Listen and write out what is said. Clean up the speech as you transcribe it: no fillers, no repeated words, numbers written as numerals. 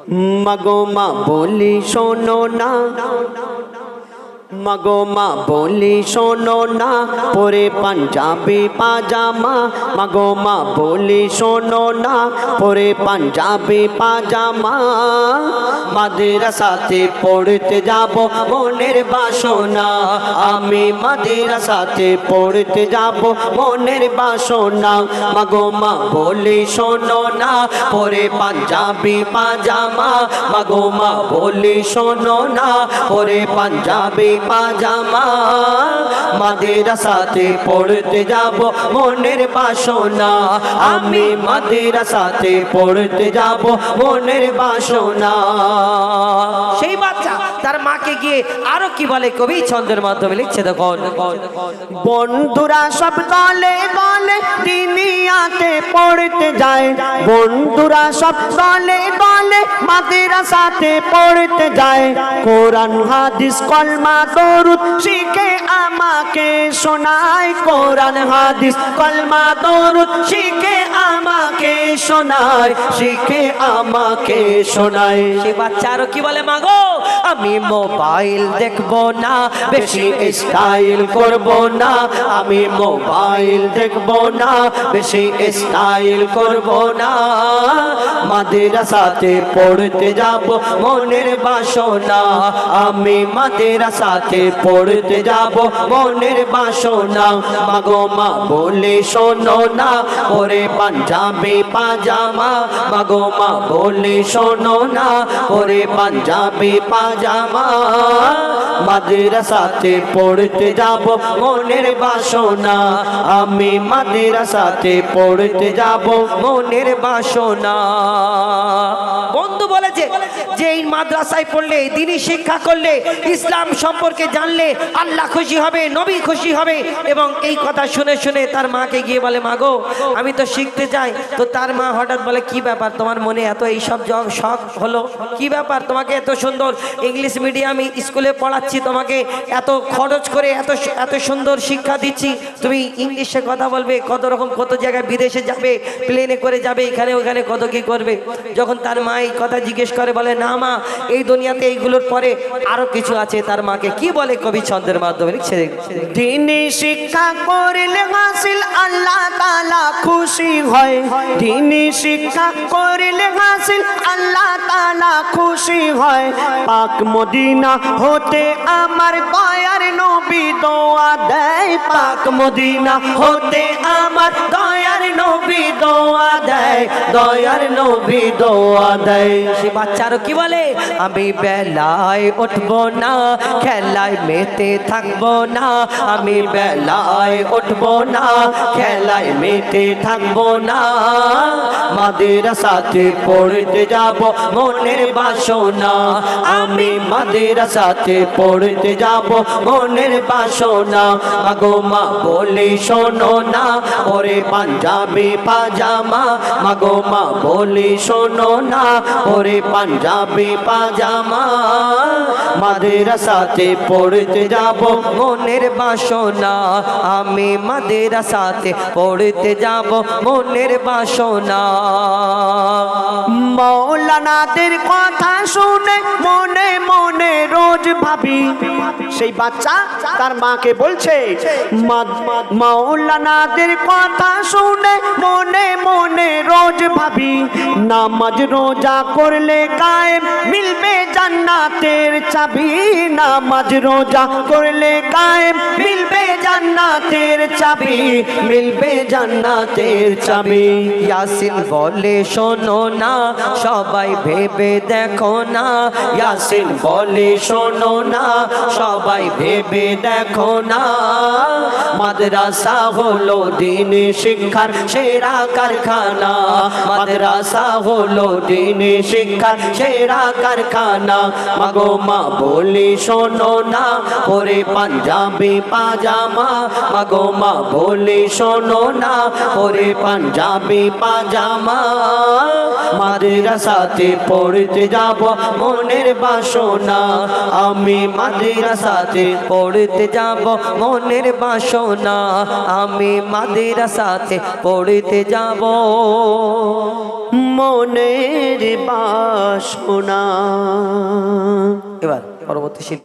মাগো মা বলি শোনো না, মাগো মা বলি শোনো না, পরে পাঞ্জাবি পাজামা। মাগো মা বলি শোনো না, পরে পাঞ্জাবি পাজামা। মাদ্রাসাতে পড়তে যাব মনের বাসনা, আমি মাদ্রাসাতে পড়তে যাব মনের বাসনা। মাগো মা বলি শোনো না, পরে পাঞ্জাবি পাজামা। মাগো মা বলি শোনো না, পরে পাঞ্জাবি পাজামা। মাদ্রাসাতে পড়তে যাব মনের বাসনা, আমি মাদ্রাসাতে পড়তে যাব মনের বাসনা। সেই বাচ্চা তার মাকে গিয়ে আরো কি বলে কবি ছন্দের মাধ্যমে লিখছে দেখুন। বন্ধুরা সব দলে দলে দুনিয়াতে পড়তে যায়, বন্ধুরা সব দলে দলে মাদ্রাসাতে পড়তে যায়। কোরআন হাদিস কলমা দরুদ শিখে আমাকে শোনায়, কোরআন হাদিস কলমা দরুদ শিখে আমাকে শোনায়, শিখে আমাকে শোনায়। সে বাচ্চা আরো কি বলে, মাগো আমি মোবাইল দেখবো না, বেশি স্টাইল করব না, আমি মোবাইল দেখব না, বেশি স্টাইল করব না। মাদ্রাসাতে পড়তে যাব মনের বাসনা, আমি মাদ্রাসাতে পড়তে যাব মনের বাসনা। মাগো মা বলে শোনো না, পরে পাঞ্জাবি পাজামা। মাগো মা বলে শোনো না, পরে পাঞ্জাবি পাজামা। মাদ্রাসাতে পড়তে যাব মনের বাসনা, আমি মাদ্রাসাতে পড়তে যাব মনের বাসনা। বন্ধু বলেছে যে এই মাদ্রাসায় পড়লে, দ্বীনি শিক্ষা করলে, ইসলাম সম্পর্কে জানলে আল্লাহ খুশি হবে, নবী খুশি হবে। এবং এই কথা শুনে শুনে তার মাকে গিয়ে বলে, মাগো আমি তো শিখতে চাই। তো তার মা হঠাৎ বলে, কি ব্যাপার তোমার মনে এত এইসব শখ হলো, কি ব্যাপার? তোমাকে এত সুন্দর ইংলিশ মিডিয়াম স্কুলে পড়াচ্ছি, তোমাকে এত খরচ করে এত সুন্দর শিক্ষা দিচ্ছি, তুমি ইংলিশে কথা বলবে, কত রকম কত জায়গায় বিদেশে যাবে, প্লেনে করে যাবে, এখানে ওখানে কত কি করবে। যখন তার মা এই কথা জিজ্ঞেস করে, বলে না মা, এই দুনিয়াতে এইগুলোর পরে আরো কিছু আছে। তার মাকে কি বলে কবি ছন্দের মাধ্যমে লিখছে। দ্বীনি শিক্ষা করলে হাসিল আল্লাহ তাআলা খুশি হয়, দ্বীনি শিক্ষা করলে হাসিল আল্লাহ তাআলা খুশি হয়। পাক মদিনা হতে আমার দয়ার নবী দোয়া দেয়, পাক মদিনা হতে আমার দয়ার নবী দোয়া দেয়, দয়ার নবী দোয়া দেয়। সে বাচ্চারও কি বলে, আমি বেলায় উঠবো না, খেলায় মেতে থাকবো না, আমি বেলায় উঠবো না, খেলায় মেতে থাকবো না। মাদ্রাসাতে পড়তে যাব মনের বাসনা, আমি মাদ্রাসাতে পড়তে যাব মনের বাসনা। মাগো মা বলি শোনো না, পরে পাঞ্জাবি পাজামা। মাগো মা বলি শোনো না, পরে পাঞ্জাবি পাজামা। মাদ্রাসাতে পড়তে যাব মনের বাসনা, আমি মাদ্রাসাতে পড়তে যাব মনের বাসনা। মৌলানাদের কথা শুনে মনে মনে রোজ ভাবি, সেই বাচ্চা তার মাকে বলছে, মৌলানাদের কথা শুনে মনে মনে রোজ ভাবি, নামাজ রোজা করলে কায়েম মিলবে জান্নাতের চাবি, নামাজ রোজা করলে কায়েম মিলবে জান্নাতের চাবি, মিলবে জান্নাতের চাবি। ইয়াসিন বলে শোনো না, সবাই ভেবে দেখো না, ইয়াসিন বলে শোনো না, সবাই ভেবে দেখো না। মাদ্রাসা হলো দ্বীনি শিক্ষার সেরা কারখানা, মাদ্রাসা হলো দ্বীনি শিক্ষার সেরা কারখানা। মাগো মা বলি শোনো না, পরে পাঞ্জাবি পাজামা। মাগো মা বলি শোনো না, পরে পাঞ্জাবি পাজামা। মাদ্রাসাতে পড়তে যাব মনের বাসনা, আমি মাদ্রাসাতে পড়তে যাব মনের বাসনা, আমি মাদ্রাসাতে পড়তে যাব। মনের বাসনা। এবার পরবর্তী শিল্পী